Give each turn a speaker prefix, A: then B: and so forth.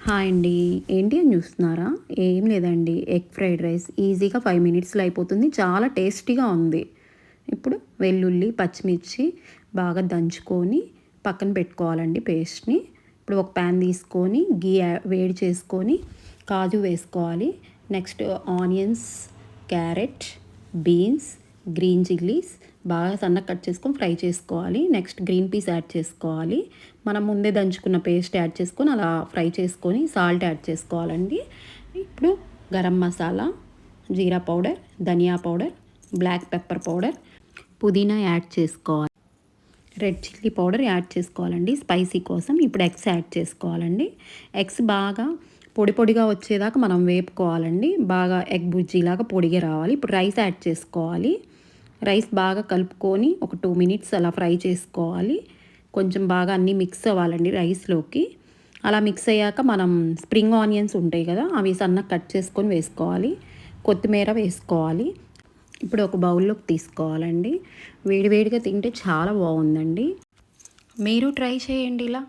A: Hi అండి. ఏంటి అని చూస్తున్నారా? ఏం లేదండి. ఎగ్ ఫ్రైడ్ రైస్ ఈజీగా 5 మినిట్స్‌లో అయిపోతుంది. చాలా టేస్టీగా ఉంది. ఇప్పుడు వెల్లుల్లి, పచ్చిమిర్చి బాగా దంచుకొని పక్కన పెట్టుకోవాలండి పేస్ట్‌ని. ఇప్పుడు ఒక ప్యాన్ తీసుకొని వేడి చేసుకొని కాజు వేసుకోవాలి. Next onions, carrot, beans, green chillies బాగా సన్నగా కట్ చేసుకొని ఫ్రై చేసుకోవాలి. నెక్స్ట్ గ్రీన్ పీస్ యాడ్ చేసుకోవాలి. మనం ముందే దంచుకున్న పేస్ట్ యాడ్ చేసుకొని అలా ఫ్రై చేసుకొని సాల్ట్ యాడ్ చేసుకోవాలండి. ఇప్పుడు గరం మసాలా, జీరా పౌడర్, ధనియా పౌడర్, బ్లాక్ పెప్పర్ పౌడర్, పుదీనా యాడ్ చేసుకోవాలి. రెడ్ చిల్లీ పౌడర్ యాడ్ చేసుకోవాలండి స్పైసీ కోసం. ఇప్పుడు ఎగ్స్ యాడ్ చేసుకోవాలండి. ఎగ్స్ బాగా పొడి పొడిగా వచ్చేదాకా మనం వేపుకోవాలండి. బాగా ఎగ్ బుజ్జీలాగా పొడిగా రావాలి. ఇప్పుడు రైస్ యాడ్ చేసుకోవాలి. రైస్ బాగా కలుపుకొని ఒక 2 మినిట్స్ అలా ఫ్రై చేసుకోవాలి. కొంచెం బాగా అన్నీ మిక్స్ అవ్వాలండి రైస్లోకి. అలా మిక్స్ అయ్యాక మనం స్ప్రింగ్ ఆనియన్స్ ఉంటాయి కదా, అవి సన్నగా కట్ చేసుకొని వేసుకోవాలి. కొత్తిమీర వేసుకోవాలి. ఇప్పుడు ఒక బౌల్లోకి తీసుకోవాలండి. వేడివేడిగా తింటే చాలా బాగుందండి. మీరు ట్రై చేయండి ఇలా.